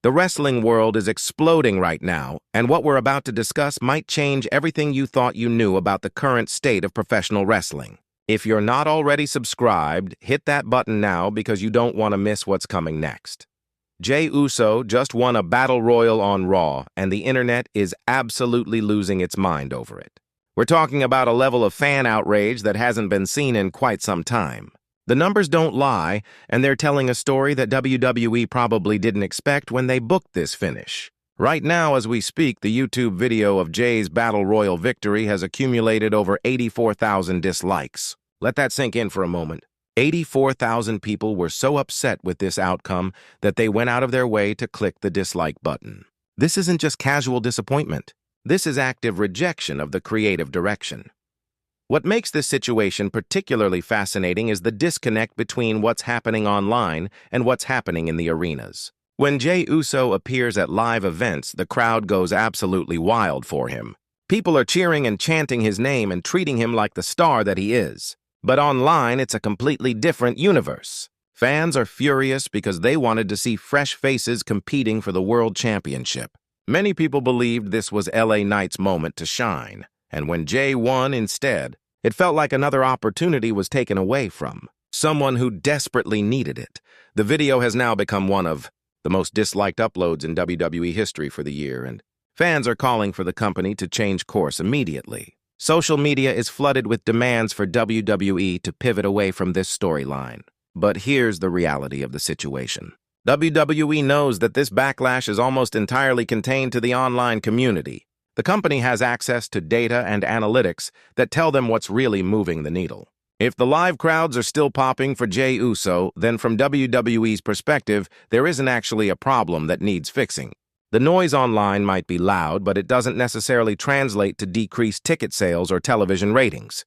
The wrestling world is exploding right now, and what we're about to discuss might change everything you thought you knew about the current state of professional wrestling. If you're not already subscribed, hit that button now because you don't want to miss what's coming next. Jey Uso just won a battle royal on Raw, and the internet is absolutely losing its mind over it. We're talking about a level of fan outrage that hasn't been seen in quite some time. The numbers don't lie, and they're telling a story that WWE probably didn't expect when they booked this finish. Right now, as we speak, the YouTube video of Jey's Battle Royal victory has accumulated over 84,000 dislikes. Let that sink in for a moment. 84,000 people were so upset with this outcome that they went out of their way to click the dislike button. This isn't just casual disappointment. This is active rejection of the creative direction. What makes this situation particularly fascinating is the disconnect between what's happening online and what's happening in the arenas. When Jey Uso appears at live events, the crowd goes absolutely wild for him. People are cheering and chanting his name and treating him like the star that he is. But online, it's a completely different universe. Fans are furious because they wanted to see fresh faces competing for the World Championship. Many people believed this was LA Knight's moment to shine, and when Jey won instead, it felt like another opportunity was taken away from someone who desperately needed it. The video has now become one of the most disliked uploads in WWE history for the year, and fans are calling for the company to change course immediately. Social media is flooded with demands for WWE to pivot away from this storyline. But here's the reality of the situation. WWE knows that this backlash is almost entirely contained to the online community. The company has access to data and analytics that tell them what's really moving the needle. If the live crowds are still popping for Jey Uso, then from WWE's perspective, there isn't actually a problem that needs fixing. The noise online might be loud, but it doesn't necessarily translate to decreased ticket sales or television ratings.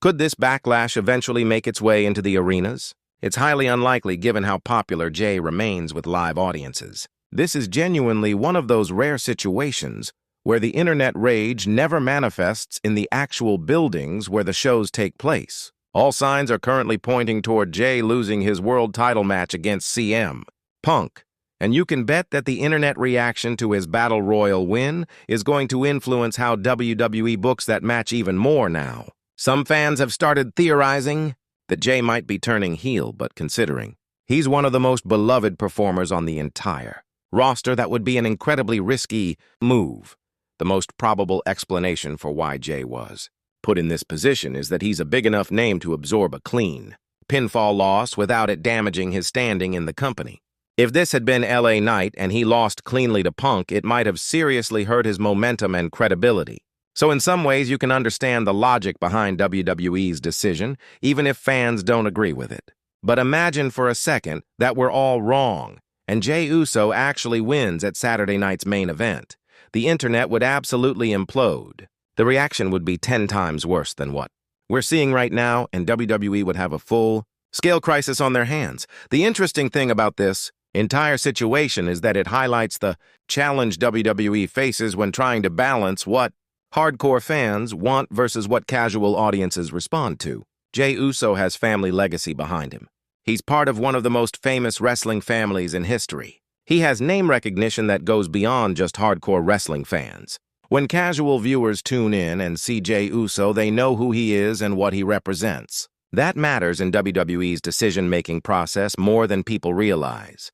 Could this backlash eventually make its way into the arenas? It's highly unlikely given how popular Jey remains with live audiences. This is genuinely one of those rare situations where the internet rage never manifests in the actual buildings where the shows take place. All signs are currently pointing toward Jey losing his world title match against CM Punk, and you can bet that the internet reaction to his Battle Royal win is going to influence how WWE books that match even more now. Some fans have started theorizing that Jey might be turning heel, but considering he's one of the most beloved performers on the entire roster, that would be an incredibly risky move. The most probable explanation for why Jey was put in this position is that he's a big enough name to absorb a clean pinfall loss without it damaging his standing in the company. If this had been LA Knight and he lost cleanly to Punk, it might have seriously hurt his momentum and credibility. So in some ways, you can understand the logic behind WWE's decision, even if fans don't agree with it. But imagine for a second that we're all wrong, and Jey Uso actually wins at Saturday night's main event. The internet would absolutely implode. The reaction would be 10 times worse than what we're seeing right now, and WWE would have a full-scale crisis on their hands. The interesting thing about this entire situation is that it highlights the challenge WWE faces when trying to balance what hardcore fans want versus what casual audiences respond to. Jey Uso has family legacy behind him. He's part of one of the most famous wrestling families in history. He has name recognition that goes beyond just hardcore wrestling fans. When casual viewers tune in and see Jey Uso, they know who he is and what he represents. That matters in WWE's decision-making process more than people realize.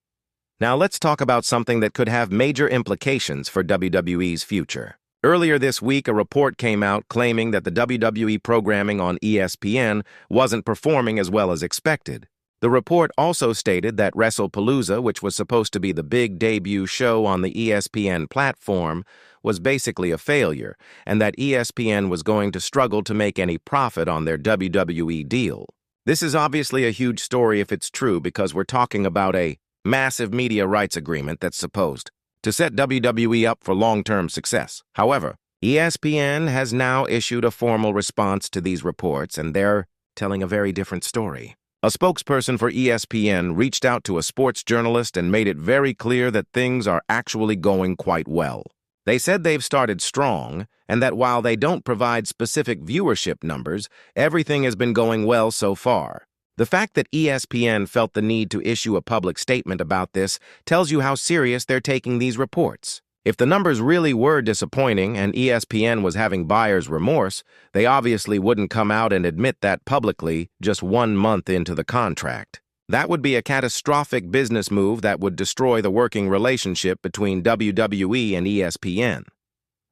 Now let's talk about something that could have major implications for WWE's future. Earlier this week, a report came out claiming that the WWE programming on ESPN wasn't performing as well as expected. The report also stated that WrestlePalooza, which was supposed to be the big debut show on the ESPN platform, was basically a failure, and that ESPN was going to struggle to make any profit on their WWE deal. This is obviously a huge story if it's true, because we're talking about a massive media rights agreement that's supposed to set WWE up for long-term success. However, ESPN has now issued a formal response to these reports, and they're telling a very different story. A spokesperson for ESPN reached out to a sports journalist and made it very clear that things are actually going quite well. They said they've started strong, and that while they don't provide specific viewership numbers, everything has been going well so far. The fact that ESPN felt the need to issue a public statement about this tells you how serious they're taking these reports. If the numbers really were disappointing and ESPN was having buyer's remorse, they obviously wouldn't come out and admit that publicly just 1 month into the contract. That would be a catastrophic business move that would destroy the working relationship between WWE and ESPN.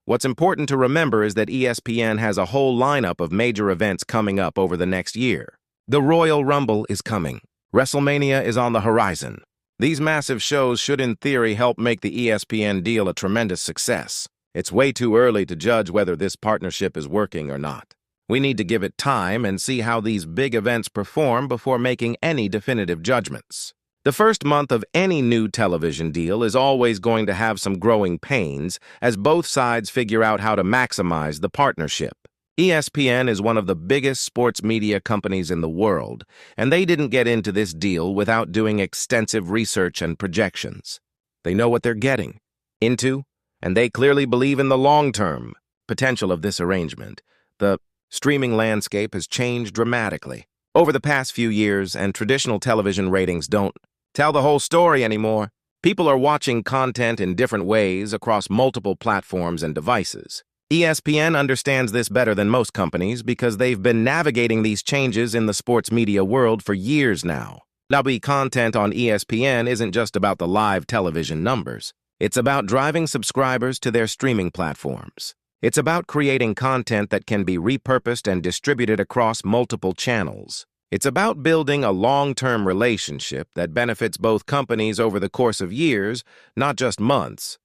What's important to remember is that ESPN has a whole lineup of major events coming up over the next year. The Royal Rumble is coming. WrestleMania is on the horizon. These massive shows should in theory help make the ESPN deal a tremendous success. It's way too early to judge whether this partnership is working or not. We need to give it time and see how these big events perform before making any definitive judgments. The first month of any new television deal is always going to have some growing pains as both sides figure out how to maximize the partnership. ESPN is one of the biggest sports media companies in the world, and they didn't get into this deal without doing extensive research and projections. They know what they're getting into, and they clearly believe in the long-term potential of this arrangement. The streaming landscape has changed dramatically over the past few years, and traditional television ratings don't tell the whole story anymore. People are watching content in different ways across multiple platforms and devices. ESPN understands this better than most companies because they've been navigating these changes in the sports media world for years now. WWE content on ESPN isn't just about the live television numbers. It's about driving subscribers to their streaming platforms. It's about creating content that can be repurposed and distributed across multiple channels. It's about building a long-term relationship that benefits both companies over the course of years, not just months.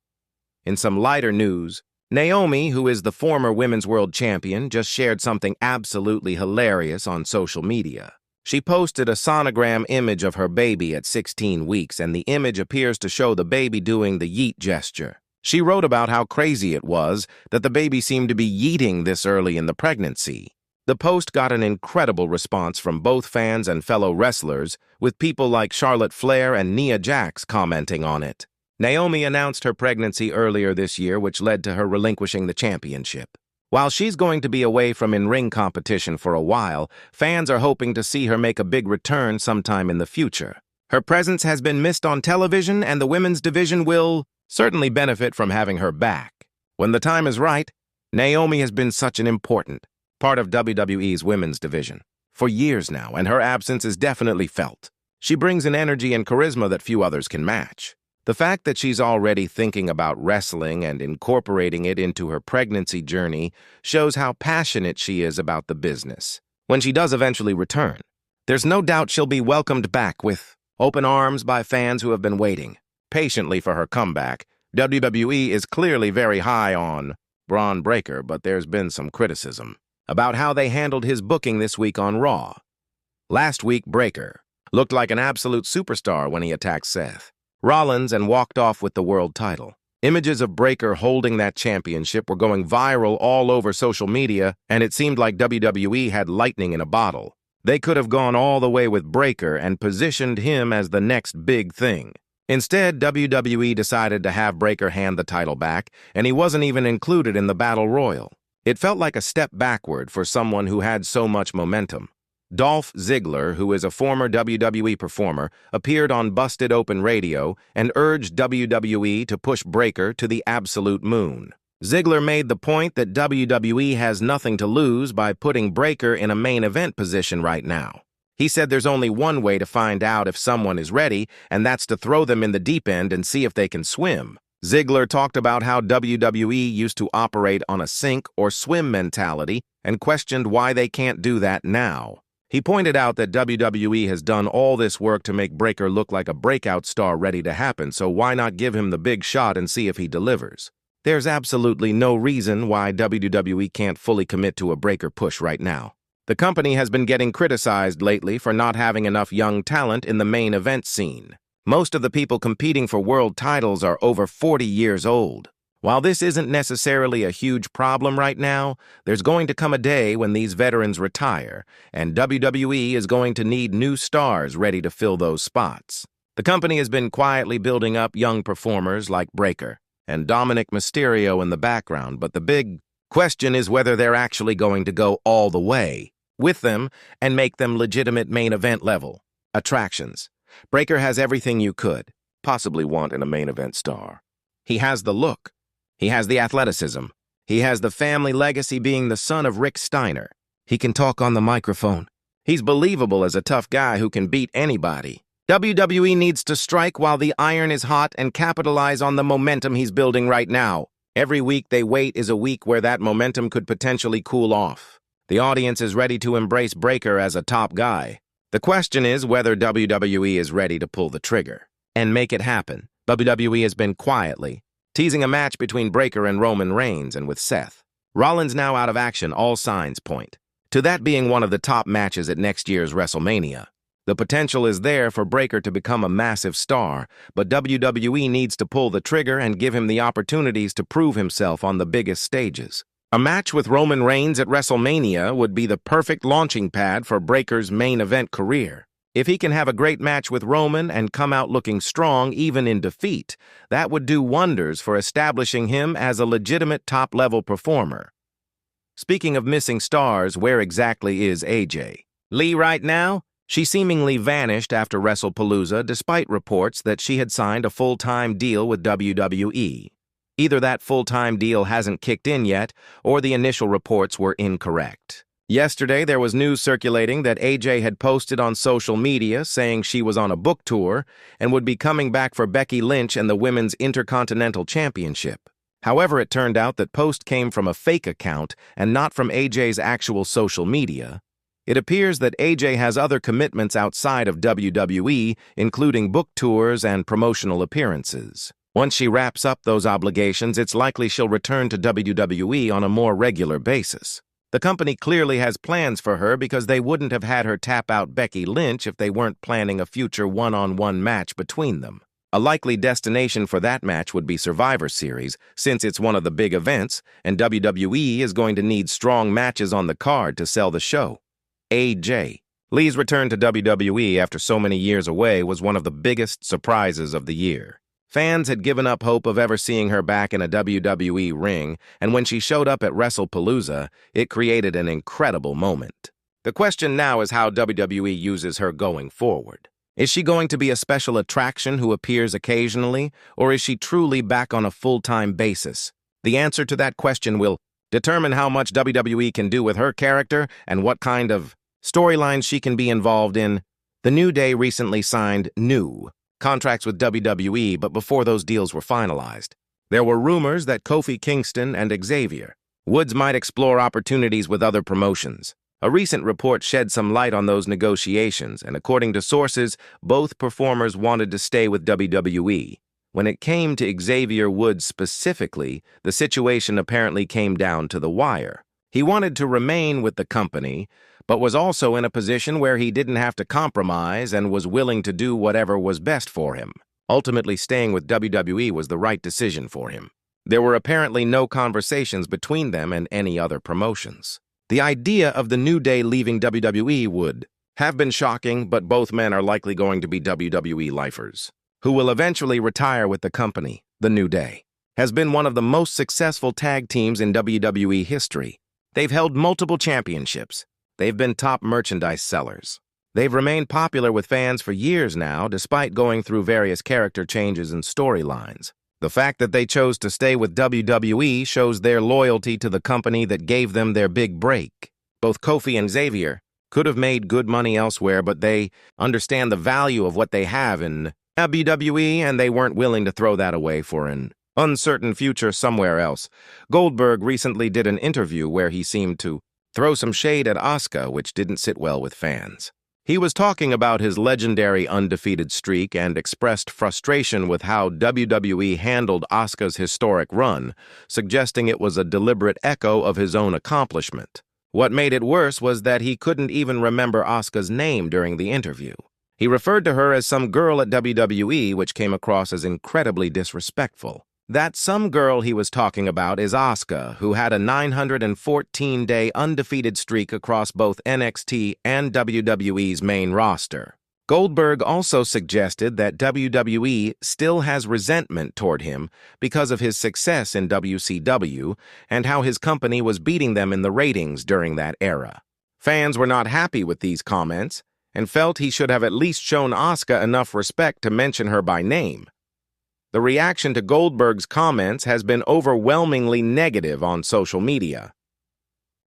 In some lighter news, Naomi, who is the former Women's World Champion, just shared something absolutely hilarious on social media. She posted a sonogram image of her baby at 16 weeks, and the image appears to show the baby doing the yeet gesture. She wrote about how crazy it was that the baby seemed to be yeeting this early in the pregnancy. The post got an incredible response from both fans and fellow wrestlers, with people like Charlotte Flair and Nia Jax commenting on it. Naomi announced her pregnancy earlier this year, which led to her relinquishing the championship. While she's going to be away from in-ring competition for a while, fans are hoping to see her make a big return sometime in the future. Her presence has been missed on television, and the women's division will certainly benefit from having her back. When the time is right, Naomi has been such an important part of WWE's women's division for years now, and her absence is definitely felt. She brings an energy and charisma that few others can match. The fact that she's already thinking about wrestling and incorporating it into her pregnancy journey shows how passionate she is about the business. When she does eventually return, there's no doubt she'll be welcomed back with open arms by fans who have been waiting patiently for her comeback. WWE is clearly very high on Bron Breakker, but there's been some criticism about how they handled his booking this week on Raw. Last week, Breakker looked like an absolute superstar when he attacked Seth Rollins and walked off with the world title. Images of Breakker holding that championship were going viral all over social media, and it seemed like WWE had lightning in a bottle. They could have gone all the way with Breakker and positioned him as the next big thing. Instead, WWE decided to have Breakker hand the title back, and he wasn't even included in the Battle Royal. It felt like a step backward for someone who had so much momentum. Dolph Ziggler, who is a former WWE performer, appeared on Busted Open Radio and urged WWE to push Breakker to the absolute moon. Ziggler made the point that WWE has nothing to lose by putting Breakker in a main event position right now. He said there's only one way to find out if someone is ready, and that's to throw them in the deep end and see if they can swim. Ziggler talked about how WWE used to operate on a sink or swim mentality and questioned why they can't do that now. He pointed out that WWE has done all this work to make Breakker look like a breakout star ready to happen, so why not give him the big shot and see if he delivers? There's absolutely no reason why WWE can't fully commit to a Breakker push right now. The company has been getting criticized lately for not having enough young talent in the main event scene. Most of the people competing for world titles are over 40 years old. While this isn't necessarily a huge problem right now, there's going to come a day when these veterans retire, and WWE is going to need new stars ready to fill those spots. The company has been quietly building up young performers like Breakker and Dominic Mysterio in the background, but the big question is whether they're actually going to go all the way. with them and make them legitimate main event level attractions. Breakker has everything you could possibly want in a main event star. He has the look. He has the athleticism. He has the family legacy being the son of Rick Steiner. He can talk on the microphone. He's believable as a tough guy who can beat anybody. WWE needs to strike while the iron is hot and capitalize on the momentum he's building right now. Every week they wait is a week where that momentum could potentially cool off. The audience is ready to embrace Breakker as a top guy. The question is whether WWE is ready to pull the trigger and make it happen. WWE has been quietly teasing a match between Breakker and Roman Reigns and with Seth. Rollins now out of action, all signs point to that being one of the top matches at next year's WrestleMania. The potential is there for Breakker to become a massive star, but WWE needs to pull the trigger and give him the opportunities to prove himself on the biggest stages. A match with Roman Reigns at WrestleMania would be the perfect launching pad for Breakker's main event career. If he can have a great match with Roman and come out looking strong even in defeat, that would do wonders for establishing him as a legitimate top-level performer. Speaking of missing stars, where exactly is AJ Lee right now? She seemingly vanished after WrestlePalooza despite reports that she had signed a full-time deal with WWE. Either that full-time deal hasn't kicked in yet, or the initial reports were incorrect. Yesterday, there was news circulating that AJ had posted on social media saying she was on a book tour and would be coming back for Becky Lynch and the Women's Intercontinental Championship. However, it turned out that post came from a fake account and not from AJ's actual social media. It appears that AJ has other commitments outside of WWE, including book tours and promotional appearances. Once she wraps up those obligations, it's likely she'll return to WWE on a more regular basis. The company clearly has plans for her because they wouldn't have had her tap out Becky Lynch if they weren't planning a future one-on-one match between them. A likely destination for that match would be Survivor Series, since it's one of the big events, and WWE is going to need strong matches on the card to sell the show. AJ Lee's return to WWE after so many years away was one of the biggest surprises of the year. Fans had given up hope of ever seeing her back in a WWE ring, and when she showed up at WrestlePalooza, it created an incredible moment. The question now is how WWE uses her going forward. Is she going to be a special attraction who appears occasionally, or is she truly back on a full-time basis? The answer to that question will determine how much WWE can do with her character and what kind of storylines she can be involved in. The New Day recently signed new contracts with WWE, but before those deals were finalized, there were rumors that Kofi Kingston and Xavier Woods might explore opportunities with other promotions. A recent report shed some light on those negotiations, and according to sources, both performers wanted to stay with WWE. When it came to Xavier Woods specifically, the situation apparently came down to the wire. He wanted to remain with the company, but was also in a position where he didn't have to compromise and was willing to do whatever was best for him. Ultimately, staying with WWE was the right decision for him. There were apparently no conversations between them and any other promotions. The idea of the New Day leaving WWE would have been shocking, but both men are likely going to be WWE lifers, who will eventually retire with the company. The New Day has been one of the most successful tag teams in WWE history. They've held multiple championships. They've been top merchandise sellers. They've remained popular with fans for years now, despite going through various character changes and storylines. The fact that they chose to stay with WWE shows their loyalty to the company that gave them their big break. Both Kofi and Xavier could have made good money elsewhere, but they understand the value of what they have in WWE, and they weren't willing to throw that away for an uncertain future somewhere else. Goldberg recently did an interview where he seemed to throw some shade at Asuka, which didn't sit well with fans. He was talking about his legendary undefeated streak and expressed frustration with how WWE handled Asuka's historic run, suggesting it was a deliberate echo of his own accomplishment. What made it worse was that he couldn't even remember Asuka's name during the interview. He referred to her as some girl at WWE, which came across as incredibly disrespectful. That some girl he was talking about is Asuka, who had a 914-day undefeated streak across both NXT and WWE's main roster. Goldberg also suggested that WWE still has resentment toward him because of his success in WCW and how his company was beating them in the ratings during that era. Fans were not happy with these comments and felt he should have at least shown Asuka enough respect to mention her by name. The reaction to Goldberg's comments has been overwhelmingly negative on social media.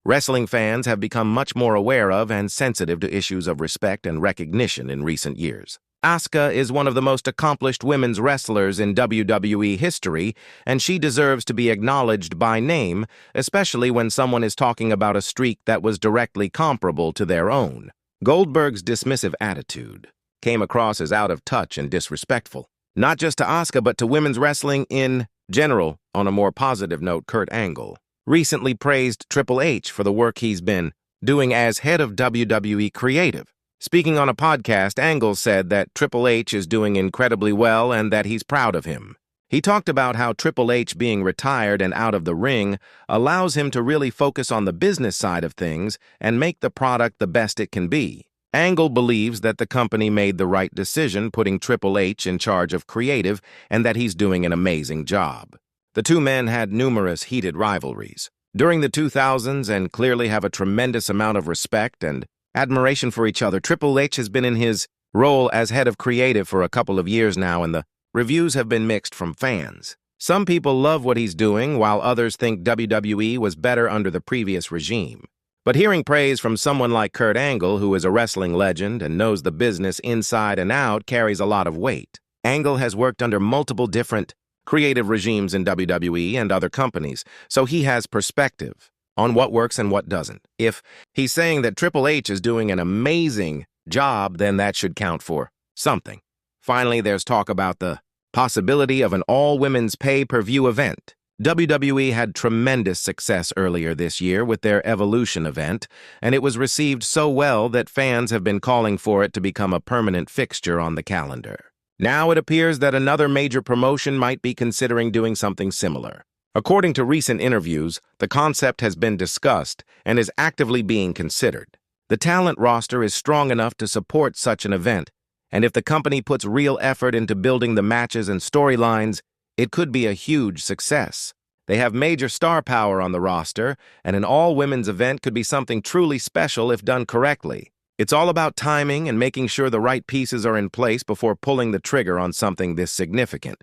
Wrestling fans have become much more aware of and sensitive to issues of respect and recognition in recent years. Asuka is one of the most accomplished women's wrestlers in WWE history, and she deserves to be acknowledged by name, especially when someone is talking about a streak that was directly comparable to their own. Goldberg's dismissive attitude came across as out of touch and disrespectful, not just to Asuka but to women's wrestling in general. On a more positive note, Kurt Angle recently praised Triple H for the work he's been doing as head of WWE Creative. Speaking on a podcast, Angle said that Triple H is doing incredibly well and that he's proud of him. He talked about how Triple H being retired and out of the ring allows him to really focus on the business side of things and make the product the best it can be. Angle believes that the company made the right decision putting Triple H in charge of creative and that he's doing an amazing job. The two men had numerous heated rivalries during the 2000s and clearly have a tremendous amount of respect and admiration for each other. Triple H has been in his role as head of creative for a couple of years now, and the reviews have been mixed from fans. Some people love what he's doing, while others think WWE was better under the previous regime. But hearing praise from someone like Kurt Angle, who is a wrestling legend and knows the business inside and out, carries a lot of weight. Angle has worked under multiple different creative regimes in WWE and other companies, so he has perspective on what works and what doesn't. If he's saying that Triple H is doing an amazing job, then that should count for something. Finally, there's talk about the possibility of an all-women's pay-per-view event. WWE had tremendous success earlier this year with their Evolution event, and it was received so well that fans have been calling for it to become a permanent fixture on the calendar. Now it appears that another major promotion might be considering doing something similar. According to recent interviews, the concept has been discussed and is actively being considered. The talent roster is strong enough to support such an event, and if the company puts real effort into building the matches and storylines, it could be a huge success. They have major star power on the roster, and an all-women's event could be something truly special if done correctly. It's all about timing and making sure the right pieces are in place before pulling the trigger on something this significant.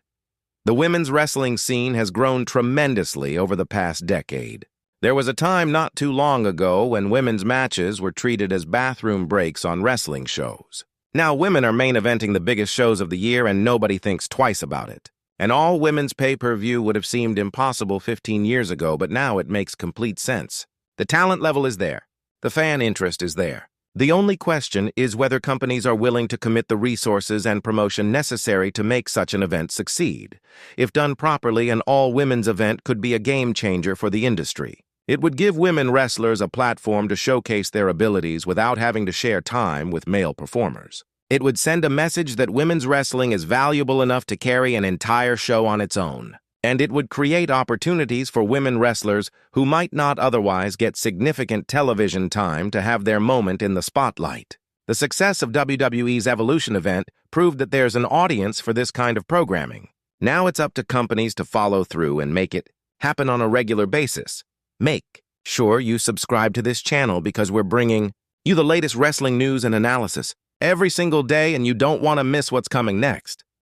The women's wrestling scene has grown tremendously over the past decade. There was a time not too long ago when women's matches were treated as bathroom breaks on wrestling shows. Now women are main eventing the biggest shows of the year and nobody thinks twice about it. An all-women's pay-per-view would have seemed impossible 15 years ago, but now it makes complete sense. The talent level is there. The fan interest is there. The only question is whether companies are willing to commit the resources and promotion necessary to make such an event succeed. If done properly, an all-women's event could be a game-changer for the industry. It would give women wrestlers a platform to showcase their abilities without having to share time with male performers. It would send a message that women's wrestling is valuable enough to carry an entire show on its own. And it would create opportunities for women wrestlers who might not otherwise get significant television time to have their moment in the spotlight. The success of WWE's Evolution event proved that there's an audience for this kind of programming. Now it's up to companies to follow through and make it happen on a regular basis. Make sure you subscribe to this channel because we're bringing you the latest wrestling news and analysis every single day, and you don't want to miss what's coming next.